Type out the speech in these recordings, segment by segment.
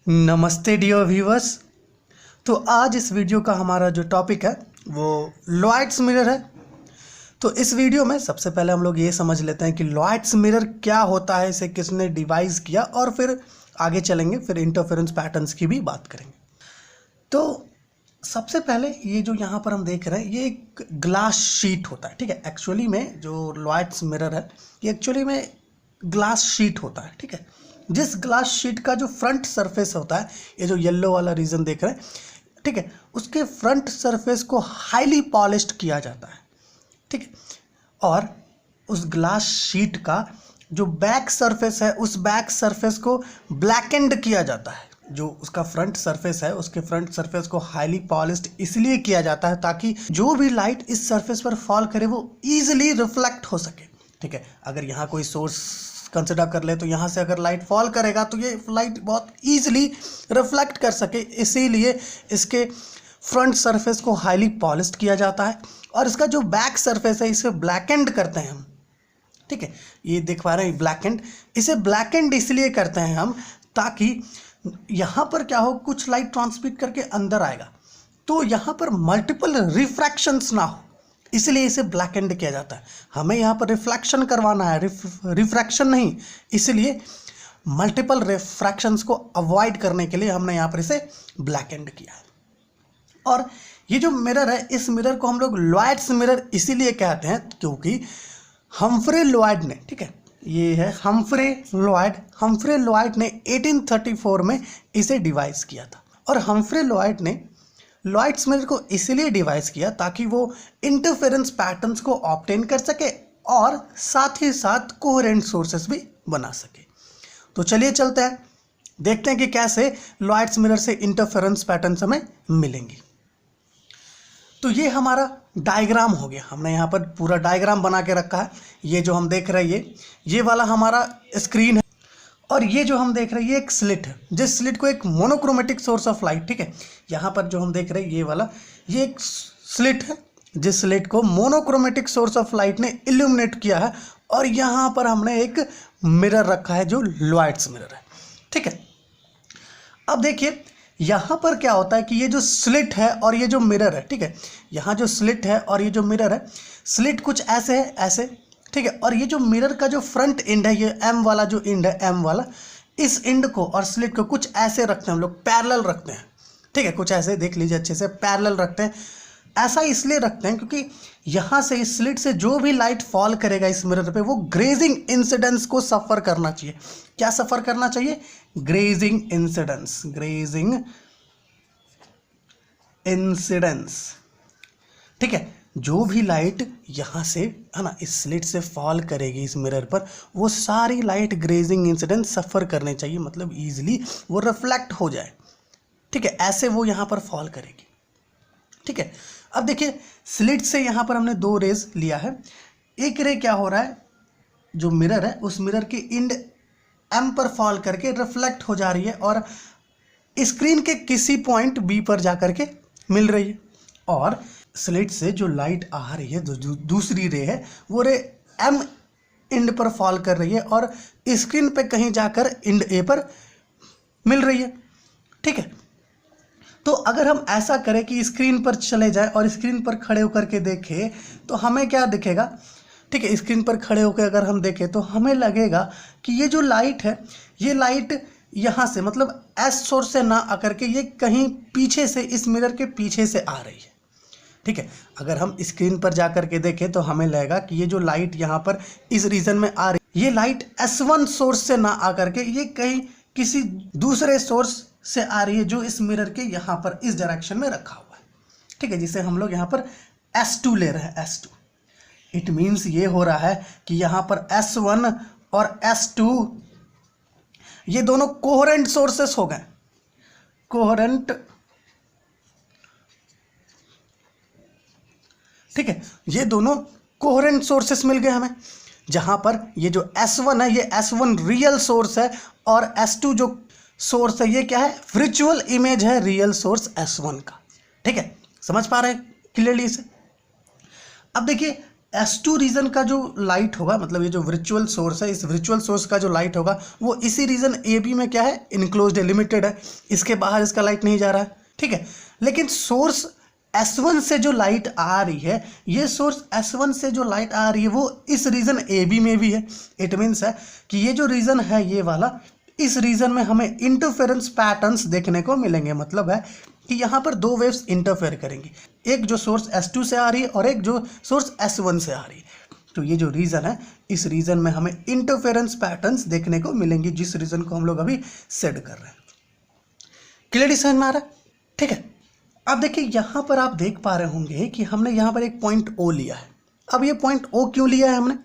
नमस्ते dear viewers. तो आज इस वीडियो का हमारा जो टॉपिक है वो लॉयड्स मिरर है। तो इस वीडियो में सबसे पहले हम लोग ये समझ लेते हैं कि लॉयड्स मिरर क्या होता है, इसे किसने डिवाइस किया, और फिर आगे चलेंगे, फिर इंटरफेरेंस पैटर्न्स की भी बात करेंगे। तो सबसे पहले ये जो यहाँ पर हम देख रहे हैं ये एक ग्लास शीट होता है, ठीक है। एक्चुअली में जो लॉयड्स मिरर है ये एक्चुअली में ग्लास शीट होता है, ठीक है। जिस ग्लास शीट का जो फ्रंट सरफेस होता है, ये जो येलो वाला रीजन देख रहे हैं, ठीक है, उसके फ्रंट सरफेस को हाईली पॉलिश्ड किया जाता है, ठीक है। और उस ग्लास शीट का जो बैक सरफेस है उस बैक सरफेस को ब्लैकेंड किया जाता है। जो उसका फ्रंट सरफेस है उसके फ्रंट सरफेस को हाईली पॉलिश्ड इसलिए किया जाता है ताकि जो भी लाइट इस सरफेस पर फॉल करे वो ईजिली रिफ्लेक्ट हो सके, ठीक है। अगर यहाँ कोई सोर्स कंसिडर कर ले तो यहाँ से अगर लाइट फॉल करेगा तो ये लाइट बहुत ईजिली रिफ्लेक्ट कर सके, इसीलिए इसके फ्रंट सरफेस को हाईली पॉलिश्ड किया जाता है। और इसका जो बैक सरफेस है इसे ब्लैकेंड करते हैं हम, ठीक है। ये देख पा रहे हैं ब्लैकेंड, इसे ब्लैकेंड इसलिए करते हैं हम ताकि यहाँ पर क्या हो, कुछ लाइट ट्रांसमिट करके अंदर आएगा तो यहाँ पर मल्टीपल रिफ्रैक्शंस ना हो, इसलिए इसे ब्लैक एंड किया जाता है। हमें यहाँ पर रिफ्लेक्शन करवाना है, रिफ्रैक्शन नहीं, इसलिए मल्टीपल रिफ्रैक्शंस को अवॉइड करने के लिए हमने यहाँ पर इसे ब्लैक एंड किया है। और ये जो मिरर है इस मिरर को हम लोग लॉयड्स मिरर इसीलिए कहते हैं क्योंकि हम्फ्रे लॉयड ने, ठीक है, ये है हम्फ्रे लॉयड ने 1834 में इसे डिवाइस किया था। और हम्फ्रे लॉयड ने लॉयड्स मिरर को इसलिए डिवाइस किया ताकि वो इंटरफेरेंस पैटर्न्स को ऑब्टेन कर सके और साथ ही साथ कोहेरेंट सोर्सेस भी बना सके। तो चलिए चलते हैं, देखते हैं कि कैसे लॉयड्स मिरर से इंटरफेरेंस पैटर्न्स हमें मिलेंगे। तो ये हमारा डायग्राम हो गया, हमने यहाँ पर पूरा डायग्राम बना के रखा है। ये जो हम देख रहे हैं ये वाला हमारा स्क्रीन है और ये जो हम देख रहे हैं ये एक स्लिट है, जिस स्लिट को एक मोनोक्रोमेटिक सोर्स ऑफ लाइट, ठीक है, यहाँ पर जो हम देख रहे हैं ये वाला ये एक स्लिट है जिस स्लिट को मोनोक्रोमेटिक सोर्स ऑफ लाइट ने इल्यूमिनेट किया है। और यहाँ पर हमने एक मिरर रखा है जो लॉयड्स मिरर है, ठीक है। अब देखिए यहाँ पर क्या होता है कि ये जो स्लिट है और ये जो मिरर है, ठीक है, यहाँ जो स्लिट है और ये जो मिरर है, स्लिट कुछ ऐसे है, ऐसे, ठीक है। और ये जो मिरर का जो फ्रंट एंड है, ये एम वाला जो एंड है, एम वाला, इस एंड को और स्लिट को कुछ ऐसे रखते हैं हम लोग, पैरेलल रखते हैं, ठीक है, कुछ ऐसे देख लीजिए अच्छे से, पैरेलल रखते हैं। ऐसा इसलिए रखते हैं क्योंकि यहाँ से इस स्लिट से जो भी लाइट फॉल करेगा इस मिरर पे वो ग्रेजिंग इंसिडेंस को सफ़र करना चाहिए। क्या सफ़र करना चाहिए? ग्रेजिंग इंसिडेंस, ठीक है। जो भी लाइट यहाँ से, है ना, इस स्लिट से फॉल करेगी इस मिरर पर, वो सारी लाइट ग्रेजिंग इंसिडेंस सफ़र करने चाहिए, मतलब ईजिली वो रिफ्लेक्ट हो जाए, ठीक है, ऐसे वो यहाँ पर फॉल करेगी, ठीक है। अब देखिए स्लिट से यहाँ पर हमने दो रेज लिया है, एक रे क्या हो रहा है, जो मिरर है उस मिरर की इंड एम पर फॉल करके रिफ्लेक्ट हो जा रही है और स्क्रीन के किसी पॉइंट बी पर जा करके मिल रही है। और स्लिट से जो लाइट आ रही है, दूसरी रे है, वो रे एम इंड पर फॉल कर रही है और स्क्रीन पे कहीं जाकर इंड ए पर मिल रही है, ठीक है। तो अगर हम ऐसा करें कि स्क्रीन पर चले जाए और स्क्रीन पर खड़े होकर के देखें तो हमें क्या दिखेगा, ठीक है, स्क्रीन पर खड़े होकर अगर हम देखें तो हमें लगेगा कि ये जो लाइट है ये लाइट यहाँ से, मतलब एस सोर्स से ना आकर के ये कहीं पीछे से, इस मिरर के पीछे से आ रही है, ठीक है। अगर हम स्क्रीन पर जाकर के देखें तो हमें लगेगा कि ये जो लाइट यहाँ पर इस रीजन में आ रही है ये लाइट S1 सोर्स से ना आकर के ये कहीं किसी दूसरे सोर्स से आ रही है जो इस मिरर के यहाँ पर इस डायरेक्शन में रखा हुआ है, ठीक है, जिसे हम लोग यहाँ पर S2 ले रहे हैं, S2। इट मीन्स ये हो रहा है कि यहाँ पर S1 और S2 ये दोनों कोहेरेंट सोर्सेस हो गए, कोहेरेंट, ठीक है, ये दोनों कोहेरेंट सोर्सेस मिल गए हमें, जहाँ पर ये जो S1 है ये S1 रियल सोर्स है और S2 जो सोर्स है ये क्या है, वर्चुअल इमेज है रियल सोर्स S1 का, ठीक है। समझ पा रहे हैं क्लियरली इसे? अब देखिए S2 रीजन का जो लाइट होगा, मतलब ये जो वर्चुअल सोर्स है, इस वर्चुअल सोर्स का जो लाइट होगा वो इसी रीजन AB में क्या है, इनक्लोज्ड है, लिमिटेड है, इसके बाहर इसका लाइट नहीं जा रहा है, ठीक है। लेकिन सोर्स S1 से जो लाइट आ रही है, ये सोर्स S1 से जो लाइट आ रही है वो इस रीजन AB में भी है। इट मीन्स है कि ये जो रीजन है ये वाला, इस रीजन में हमें इंटरफेरेंस पैटर्न्स देखने को मिलेंगे। मतलब है कि यहाँ पर दो वेव्स इंटरफेयर करेंगी, एक जो सोर्स S2 से आ रही है और एक जो सोर्स S1 से आ रही है। तो ये जो रीजन है, इस रीजन में हमें इंटरफेरेंस पैटर्न्स देखने को मिलेंगी, जिस रीजन को हम लोग अभी सेट कर रहे हैं। क्लियरली समझ में आ रहा है? ठीक है। अब देखिए यहाँ पर आप देख पा रहे होंगे कि हमने यहाँ पर एक पॉइंट O लिया है। अब ये पॉइंट O क्यों लिया है हमने?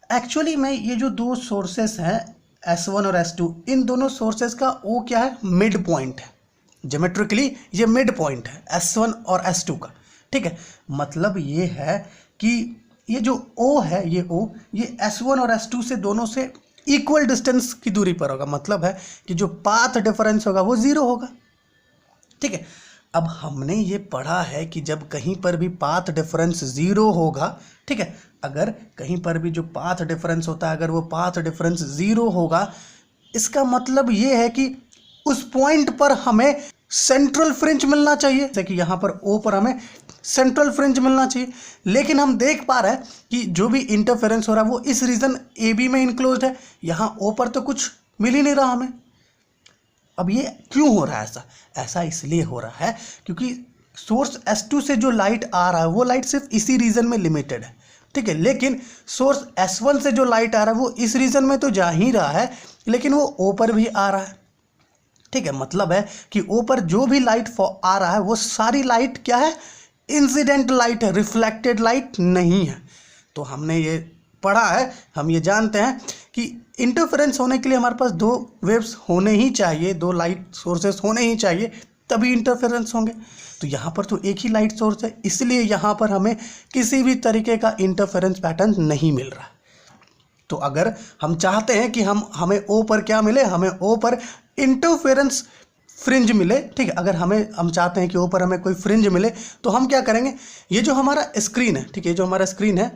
एक्चुअली में ये जो दो सोर्सेस हैं S1 और S2, इन दोनों सोर्सेस का O क्या है? मिड पॉइंट है। ज्योमेट्रिकली ये मिड पॉइंट है S1 और S2 का, ठीक है। मतलब ये है कि ये जो O है, ये O, ये S1 और S2 से दोनों से इक्वल डिस्टेंस की दूरी पर होगा। मतलब है कि जो पाथ डिफरेंस होगा वो 0 होगा, ठीक है। अब हमने ये पढ़ा है कि जब कहीं पर भी पाथ डिफरेंस 0 होगा, ठीक है, अगर कहीं पर भी जो पाथ डिफरेंस होता है, अगर वो पाथ डिफरेंस 0 होगा, इसका मतलब ये है कि उस पॉइंट पर हमें सेंट्रल फ्रिंज मिलना चाहिए। जैसे कि यहाँ पर O पर हमें सेंट्रल फ्रिंज मिलना चाहिए। लेकिन हम देख पा रहे हैं कि जो भी इंटरफेरेंस हो रहा है वो इस रीजन AB में इनक्लोज्ड है, यहाँ O पर तो कुछ मिल ही नहीं रहा हमें। अब ये क्यों हो रहा है ऐसा? ऐसा इसलिए हो रहा है क्योंकि सोर्स S2 से जो लाइट आ रहा है वो लाइट सिर्फ इसी रीजन में लिमिटेड है, ठीक है। लेकिन सोर्स S1 से जो लाइट आ रहा है वो इस रीजन में तो जा ही रहा है, लेकिन वो O पर भी आ रहा है, ठीक है। मतलब है कि O पर जो भी लाइट आ रहा है वो सारी लाइट क्या है? इंसिडेंट लाइट है, रिफ्लेक्टेड लाइट नहीं है। तो हमने ये पढ़ा है, हम ये जानते हैं कि इंटरफेरेंस होने के लिए हमारे पास दो वेव्स होने ही चाहिए, दो लाइट सोर्सेस होने ही चाहिए, तभी इंटरफेरेंस होंगे। तो यहाँ पर तो एक ही लाइट सोर्स है, इसलिए यहाँ पर हमें किसी भी तरीके का इंटरफेरेंस पैटर्न नहीं मिल रहा। तो अगर हम चाहते हैं कि हमें O पर क्या मिले, हमें O पर इंटरफेरेंस फ्रिंज मिले, ठीक है। अगर हम चाहते हैं कि O पर हमें कोई फ्रिंज मिले तो हम क्या करेंगे? ये जो हमारा स्क्रीन है, ठीक है, जो हमारा स्क्रीन है,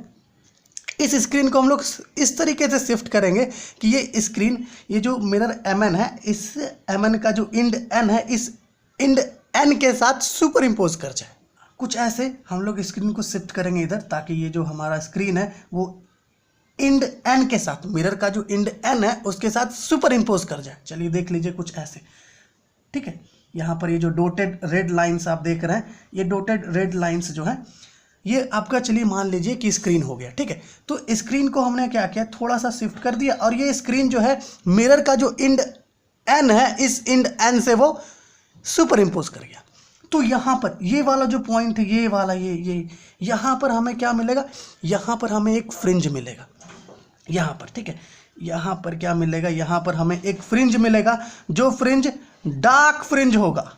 इस स्क्रीन को हम लोग इस तरीके से शिफ्ट करेंगे कि ये स्क्रीन, ये जो मिरर MN है, इस MN का जो इंड N है, इस इंड N के साथ सुपर इम्पोज कर जाए। कुछ ऐसे हम लोग स्क्रीन को शिफ्ट करेंगे इधर, ताकि ये जो हमारा स्क्रीन है वो इंड N के साथ, मिरर का जो इंड N है उसके साथ सुपर इम्पोज कर जाए। चलिए देख लीजिए कुछ ऐसे, ठीक है। यहाँ पर ये जो डॉटेड रेड लाइंस आप देख रहे हैं, ये डॉटेड रेड लाइंस जो है ये आपका, चलिए मान लीजिए कि स्क्रीन हो गया, ठीक है। तो स्क्रीन को हमने क्या किया? थोड़ा सा शिफ्ट कर दिया और ये स्क्रीन जो है मिरर का जो इंड N है, इस इंड N से वो सुपर इम्पोज कर गया। तो यहाँ पर ये वाला जो पॉइंट है, ये वाला, ये यहाँ पर हमें क्या मिलेगा? यहाँ पर हमें एक फ्रिंज मिलेगा, यहाँ पर, ठीक है। यहाँ पर क्या मिलेगा? यहाँ पर हमें एक फ्रिंज मिलेगा, जो फ्रिंज डार्क फ्रिंज होगा,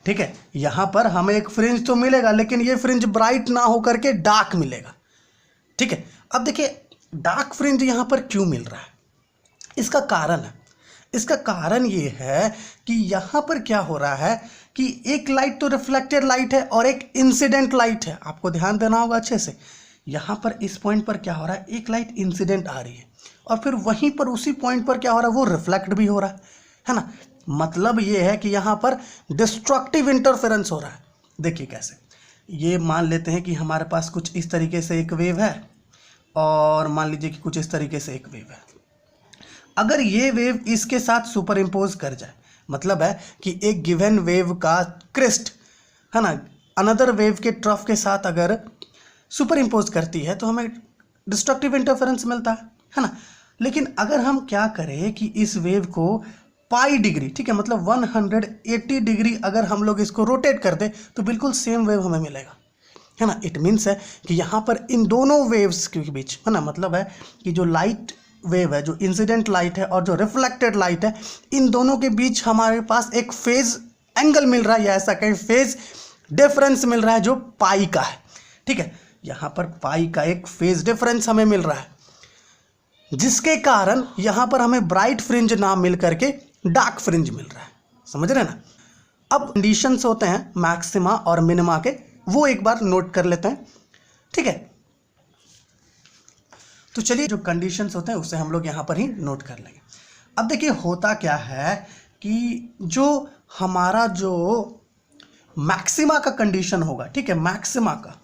ठीक है। यहाँ पर हमें एक फ्रिंज तो मिलेगा, लेकिन ये फ्रिंज ब्राइट ना होकर के डार्क मिलेगा, ठीक है। अब देखिए डार्क फ्रिंज यहाँ पर क्यों मिल रहा है? इसका कारण है, इसका कारण ये है कि यहाँ पर क्या हो रहा है कि एक लाइट तो रिफ्लेक्टेड लाइट है और एक इंसिडेंट लाइट है। आपको ध्यान देना होगा अच्छे से। यहाँ पर इस पॉइंट पर क्या हो रहा है? एक लाइट इंसिडेंट आ रही है और फिर वहीं पर उसी पॉइंट पर क्या हो रहा है? वो रिफ्लेक्ट भी हो रहा है ना। मतलब ये है कि यहाँ पर डिस्ट्रक्टिव इंटरफेरेंस हो रहा है। देखिए कैसे, ये मान लेते हैं कि हमारे पास कुछ इस तरीके से एक वेव है और मान लीजिए कि कुछ इस तरीके से एक वेव है। अगर ये वेव इसके साथ सुपर इम्पोज कर जाए, मतलब है कि एक गिवन वेव का क्रेस्ट है ना अनदर वेव के ट्रफ के साथ अगर सुपर इम्पोज करती है तो हमें डिस्ट्रक्टिव इंटरफेरेंस मिलता है ना। लेकिन अगर हम क्या करें कि इस वेव को पाई डिग्री, ठीक है, मतलब 180 डिग्री अगर हम लोग इसको रोटेट कर दें तो बिल्कुल सेम वेव हमें मिलेगा, है ना। इट मीन्स है कि यहाँ पर इन दोनों वेव्स के बीच, है ना, मतलब है कि जो लाइट वेव है, जो इंसिडेंट लाइट है और जो रिफ्लेक्टेड लाइट है, इन दोनों के बीच हमारे पास एक फेज एंगल मिल रहा है, या ऐसा कहीं फेज डिफरेंस मिल रहा है जो पाई का है, ठीक है। यहाँ पर पाई का एक फेज डिफरेंस हमें मिल रहा है, जिसके कारण यहाँ पर हमें ब्राइट फ्रिंज ना मिल करके डार्क फ्रिंज मिल रहा है। समझ रहे हैं ना। अब कंडीशंस होते हैं मैक्सिमा और मिनिमा के, वो एक बार नोट कर लेते हैं, ठीक है। तो चलिए जो कंडीशंस होते हैं उसे हम लोग यहाँ पर ही नोट कर लेंगे। अब देखिए होता क्या है कि जो हमारा जो मैक्सिमा का कंडीशन होगा, ठीक है, मैक्सिमा का,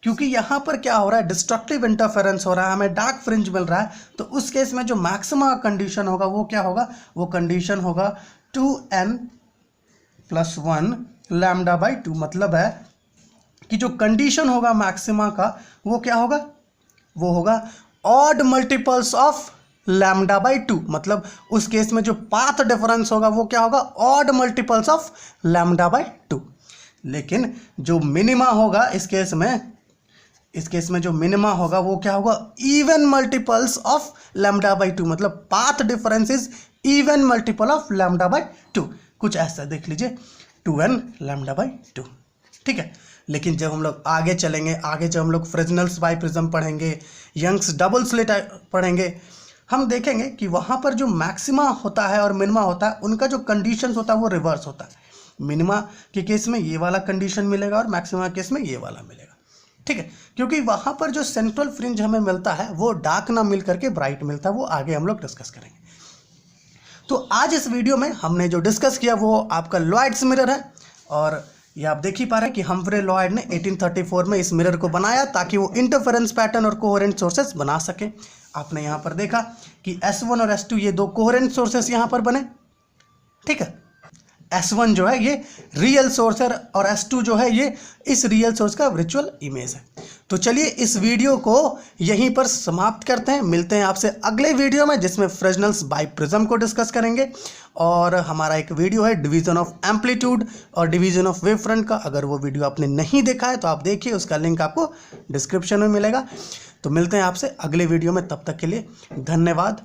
क्योंकि यहां पर क्या हो रहा है, डिस्ट्रक्टिव इंटरफेरेंस हो रहा है, हमें डार्क फ्रिंज मिल रहा है, तो उस केस में जो मैक्सिमा का कंडीशन होगा वो क्या होगा, वो कंडीशन होगा 2n+1 λ/2। मतलब है कि जो कंडीशन होगा मैक्सिमा का वो क्या होगा, वो होगा ऑड मल्टीपल्स ऑफ λ/2। मतलब उस केस में जो पाथ डिफरेंस होगा वो क्या होगा, ऑड मल्टीपल्स ऑफ λ/2। लेकिन जो मिनिमा होगा इस केस में जो मिनिमा होगा वो क्या होगा, इवन मल्टीपल्स ऑफ λ/2। मतलब path difference is even multiple of λ/2। कुछ ऐसा देख लीजिए 2n λ/2, ठीक है। लेकिन जब हम लोग आगे चलेंगे, आगे जब हम लोग फ्रेजनेल्स बाइप्रिज्म पढ़ेंगे, यंग्स डबल स्लिट पढ़ेंगे, हम देखेंगे कि वहाँ पर जो मैक्सिमा होता है और मिनिमा होता है उनका जो कंडीशन होता है वो रिवर्स होता है। मिनिमा के केस में ये वाला कंडीशन मिलेगा और मैक्सिमा के केस में ये वाला मिलेगा, ठीक है। क्योंकि वहाँ पर जो सेंट्रल फ्रिंज हमें मिलता है वो डार्क ना मिल करके ब्राइट मिलता है, वो आगे हम लोग डिस्कस करेंगे। तो आज इस वीडियो में हमने जो डिस्कस किया वो आपका लॉयड्स मिरर है, और ये आप देख ही पा रहे हैं कि हम्फ्रे लॉयड ने 1834 में इस मिरर को बनाया ताकि वो इंटरफेरेंस पैटर्न और कोहेरेंट सोर्सेस बना सके। आपने यहाँ पर देखा कि S1 और S2 ये दो कोहेरेंट सोर्सेस यहाँ पर बने, ठीक है। S1 जो है ये रियल सोर्स है और S2 जो है ये इस रियल सोर्स का वर्चुअल इमेज है। तो चलिए इस वीडियो को यहीं पर समाप्त करते हैं, मिलते हैं आपसे अगले वीडियो में जिसमें फ्रेजनेल्स बाइप्रिज्म को डिस्कस करेंगे। और हमारा एक वीडियो है डिवीजन ऑफ एम्पलीट्यूड और डिवीजन ऑफ वेव फ्रंट का, अगर वो वीडियो आपने नहीं देखा है तो आप देखिए, उसका लिंक आपको डिस्क्रिप्शन में मिलेगा। तो मिलते हैं आपसे अगले वीडियो में, तब तक के लिए धन्यवाद।